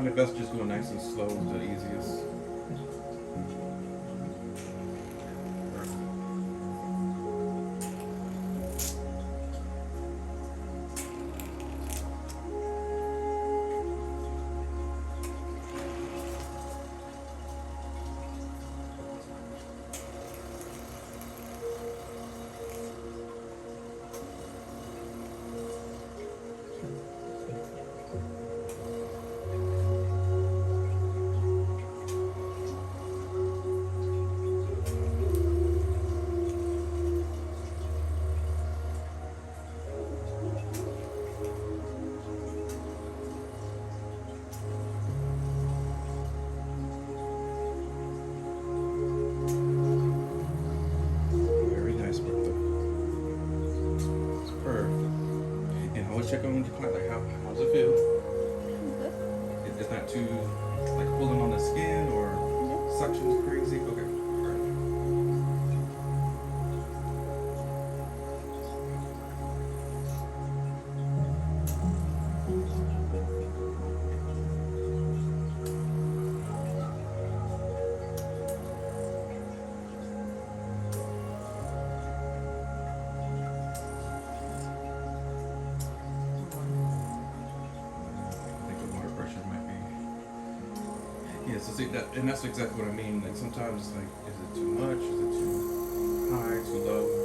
find it best just going nice and slow is the easiest. Check on your client, like how's it feel? Good. It's not too like pulling on the skin or suction's crazy. Okay. Yeah, so see that, and that's exactly what I mean. Like sometimes it's like, is it too much? Is it too high? Too low?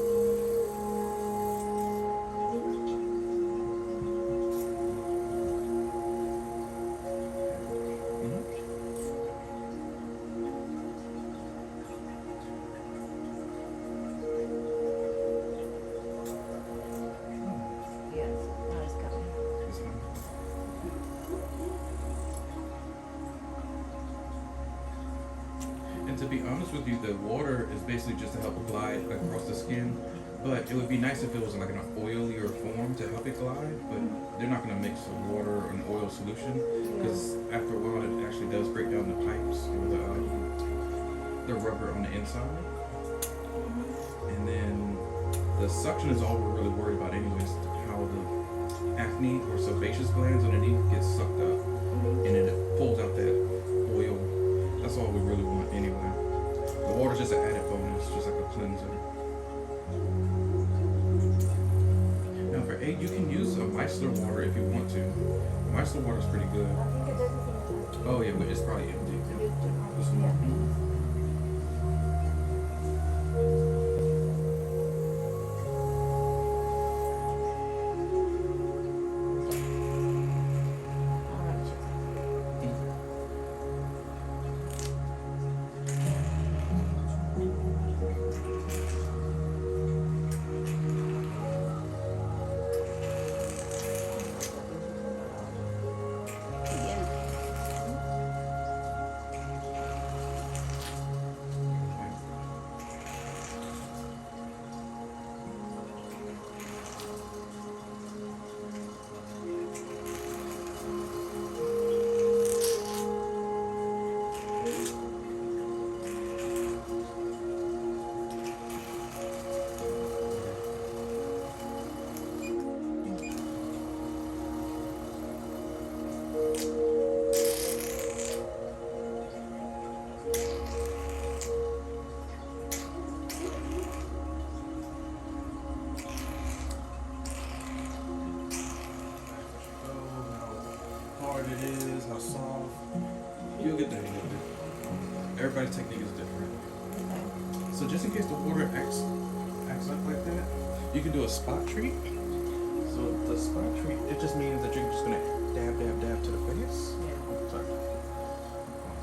To be honest with you, the water is basically just to help glide across the skin, but it would be nice if it was like an oilier form to help it glide, but they're not going to mix water or an oil solution because after a while it actually does break down the pipes or the rubber on the inside. And then the suction is all we're really worried about anyways, how the acne or sebaceous glands underneath get sucked up and then it pulls out that oil. That's all we really want anyway. The water's just an added bonus, just like a cleanser. Now for 8, you can use a micellar water if you want to. Micellar water is pretty good. Oh yeah, but it's probably empty. It is, how soft. You'll get the hang of it. Everybody's technique is different. So just in case the water acts up like that, you can do a spot treat. So the spot treat, it just means that you're just gonna dab to the face. Yeah. Sorry.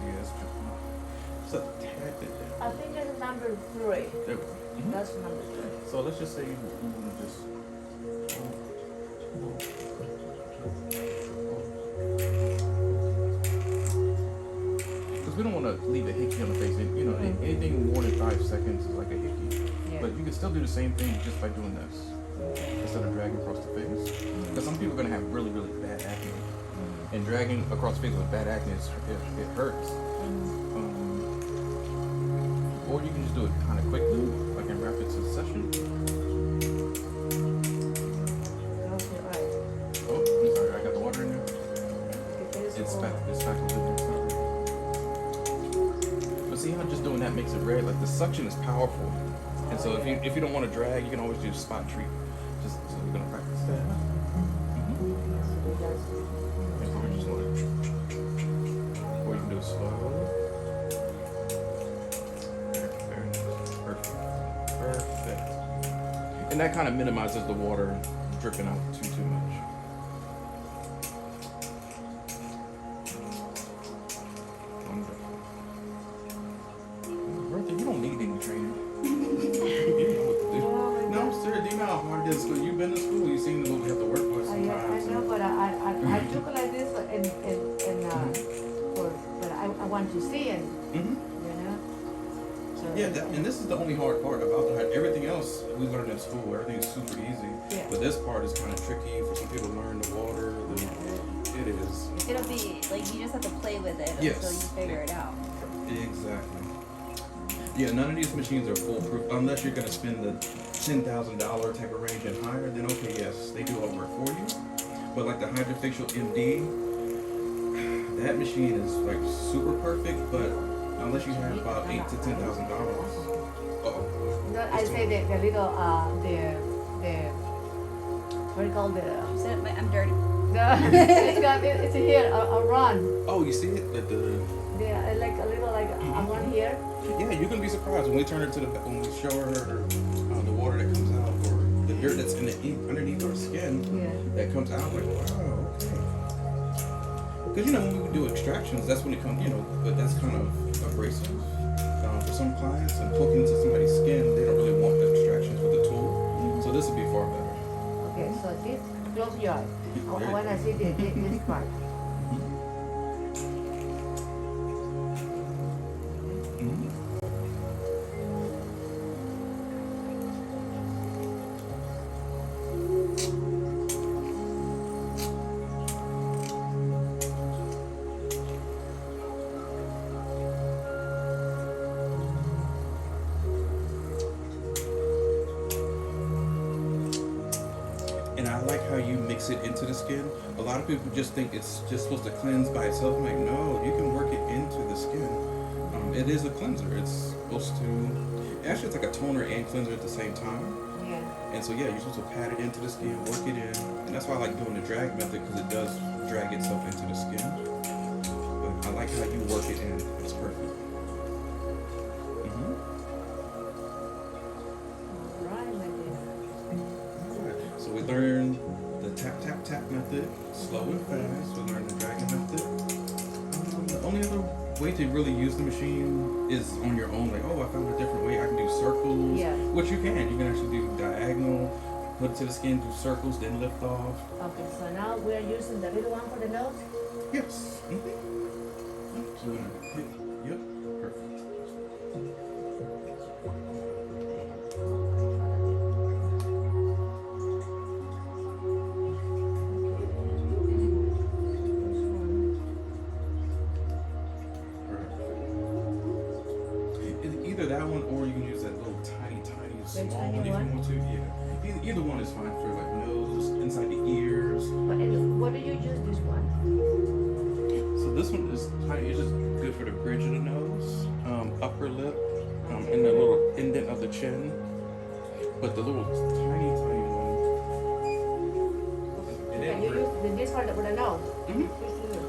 Yes. So tap it down. I think it's number 3. There we go. That's number 3. So let's just say you want to just. We don't want to leave a hickey on the face. You know, anything more than 5 seconds is like a hickey. Yeah. But you can still do the same thing just by doing this instead of dragging across the face. Because some people are going to have really, really bad acne. And dragging across the face with bad acne, it hurts. Or you can just do it kind of quickly, like in rapid succession. Oh, I'm sorry, I got the water in there. It's back. suction is powerful, and so if you don't want to drag, you can always do spot treat. Just so we're gonna practice that. And so we're just gonna, or you can do it slowly. Very nice. Perfect. And that kind of minimizes the water dripping out too much. Wonderful. Bertha, you don't need any training. You know what to do. No, sir, do you know how hard it is? You've been to school, you've seen what we have to work with I sometimes. know, but I took like this but I want to see and you know. So Yeah, and this is the only hard part about the everything else we learned in school. Everything is super easy. Yeah. But this part is kind of tricky for some people to learn the water. It is. It'll be like you just have to play with it Yes. until you figure it out. Exactly. Yeah, none of these machines are foolproof unless you're going to spend the $10,000 type of range and higher. Then okay, yes, they do all the work for you. But like the HydraFacial MD, that machine is like super perfect. But unless you have about $8,000 to $10,000. No, I say the little what do you call the I'm dirty. it's here a run. Oh, you see it? Like the like a little like a run here. yeah, you can be surprised when we turn it to when we show her the water that comes out or the dirt that's in the underneath our skin that comes out. Like wow, okay. Because when we do extractions, that's when it comes. But that's kind of abrasive for some clients and poking into somebody's skin. They don't really want the extractions with the tool. So this would be far better. Okay, so this close your eye. I want to see this part. And I like how you mix it into the skin. A lot of people just think it's just supposed to cleanse by itself. I'm like, no, you can work it into the skin. It is a cleanser. It's supposed to, actually it's like a toner and cleanser at the same time. Yeah. And so yeah, you're supposed to pat it into the skin, work it in. And that's why I like doing the drag method because it does drag itself into the skin. But I like how you work it in. It's perfect. So we learned the tap, tap, tap method, slow and fast. We learned the dragging method. The only other way to really use the machine is on your own. Like, oh, I found a different way. I can do circles, which you can. You can actually do diagonal, put it to the skin, do circles, then lift off. Okay, so now we're using the little one for the nose? Yes. So we're gonna hit, yep, perfect. Either that one or you can use that little tiny small one if you want to. Yeah. Either one is fine for like nose, inside the ears. But what do you use this one? So this one is tiny. It's just good for the bridge of the nose, upper lip, and the little indent of the chin. But the little tiny one. Can you use this one for the nose?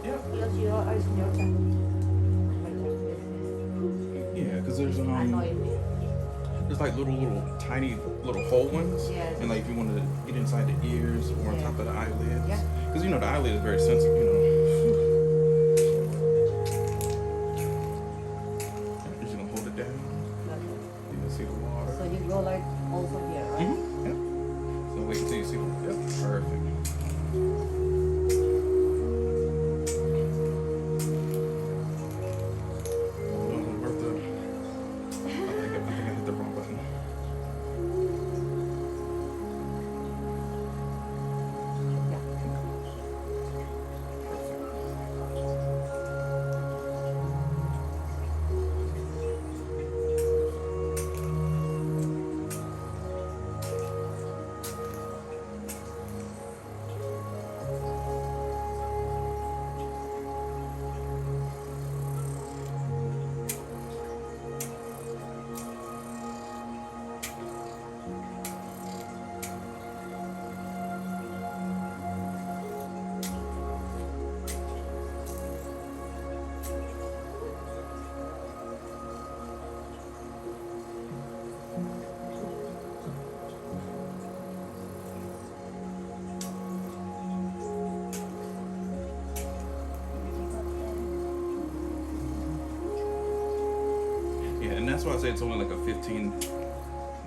Yeah. Close your eyes and your tongue. Yeah, because there's Annoying me. there's like little tiny whole ones. Yes. And like if you want to get inside the ears or on top of the eyelids. Yeah. Because the eyelid is very sensitive. You're just gonna hold it down. Okay. You can see the water. So you go like also here, right? Yep. So wait until you see the perfect. why I say it's only like a 15,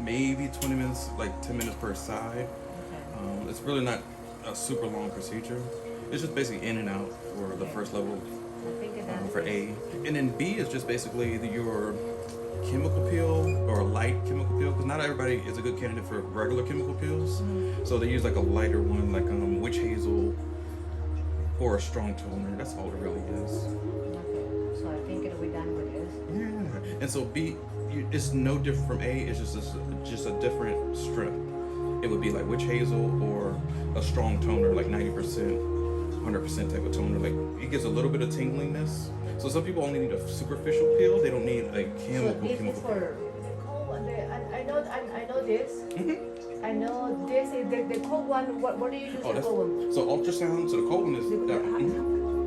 maybe 20 minutes, like 10 minutes per side. Okay. It's really not a super long procedure. It's just basically in and out for the first level I think that's for A. And then B is just basically your chemical peel or a light chemical peel, because not everybody is a good candidate for regular chemical peels. So they use like a lighter one, like witch hazel or a strong toner. That's all it really is. Okay. So I think it'll be done with this. Yeah. And so B, it's no different from A. It's just a different strength. It would be like witch hazel or a strong toner, like 90%. 100% type of toner. Like it gives a little bit of tinglingness. So some people only need a superficial peel. They don't need a So this is chemical for the cold one. I know this. Mm-hmm. I know this is the cold one. What do you use Oh, the cold one? so ultrasound. So the cold one is that.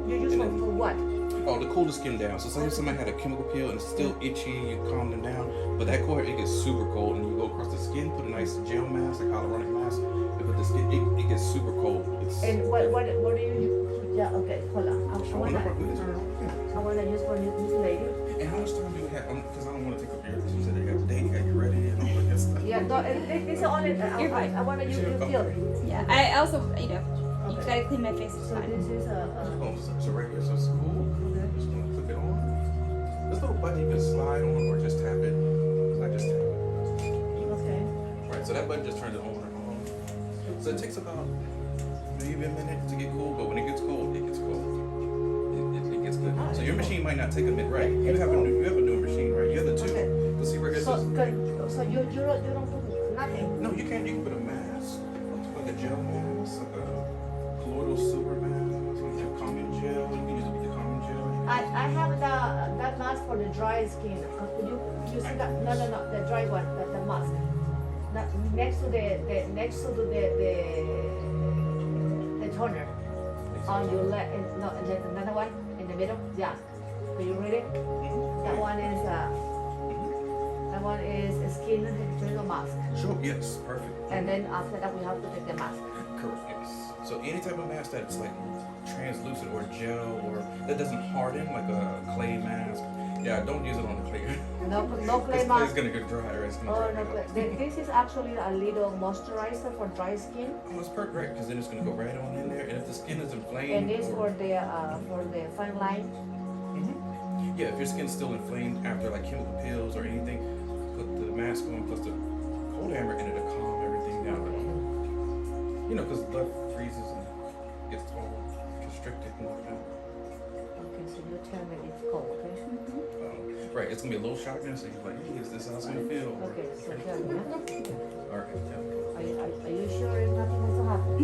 You use for what? Oh, to cool the skin down. So say if somebody had a chemical peel and it's still itchy, you calm them down. But that cold, it gets super cold, and you go across the skin, put a nice gel mask, like hyaluronic mask, and put the skin. It gets super cold. And what do you use? Yeah. Okay. Hold on. I wanna use for this lady. And how much time do we have? Because I don't want to take up your. You said you got the day, you got you ready, and all that good stuff. Yeah. No, this is only. You're fine. I wanna use your feel. Yeah. I also, you Okay. gotta clean my face. It's So fine. this is Oh, so right here, so it's cool. Just gonna clip it on. This little button you can slide on or just tap it. I just tap it. okay. Right, so that button just turns it on and on. So it takes about maybe a minute to get cool, but when it gets cold, it gets cold. It gets good. So your machine might not take a minute, right? You have a newer machine, right? You have the two. Okay. Let's see right here. So you don't put nothing. No, you can put a mask, like a gel mask, like a colloidal silver mask, like a calming gel. You can use it with the calming gel. I have that mask for the dry skin. Could you see that? No, the dry one, the mask. Next to the toner on your left. No, and then another one in the middle. Yeah. Are you ready? That one is a skin hydrofacial mask. Sure. Yes. Perfect. And then after that we have to take the mask. Correct. Yes. So any type of mask that's like translucent or gel or that doesn't harden, like a clay mask. Yeah, don't use it on the clay. No clay This clay's mask. gonna get dry, or it's gonna Oh, dry no, out. this is actually a little moisturizer for dry skin, Oh, it's perfect, right? Because then it's gonna go right on in there, and if the skin is inflamed, and this or, for the fine line. yeah, if your skin's still inflamed after like chemical peels or anything, put the mask on plus the cold hammer, and it'll calm everything down. You know, because blood freezes and gets all constricted and whatnot. Okay, so you tell me it's cold, okay? Right, it's gonna be a little shotgun, so you're like, hey, is this how it's gonna feel? Okay, so tell me. Huh? All right, tell me. Are you sure it's nothing has to happen?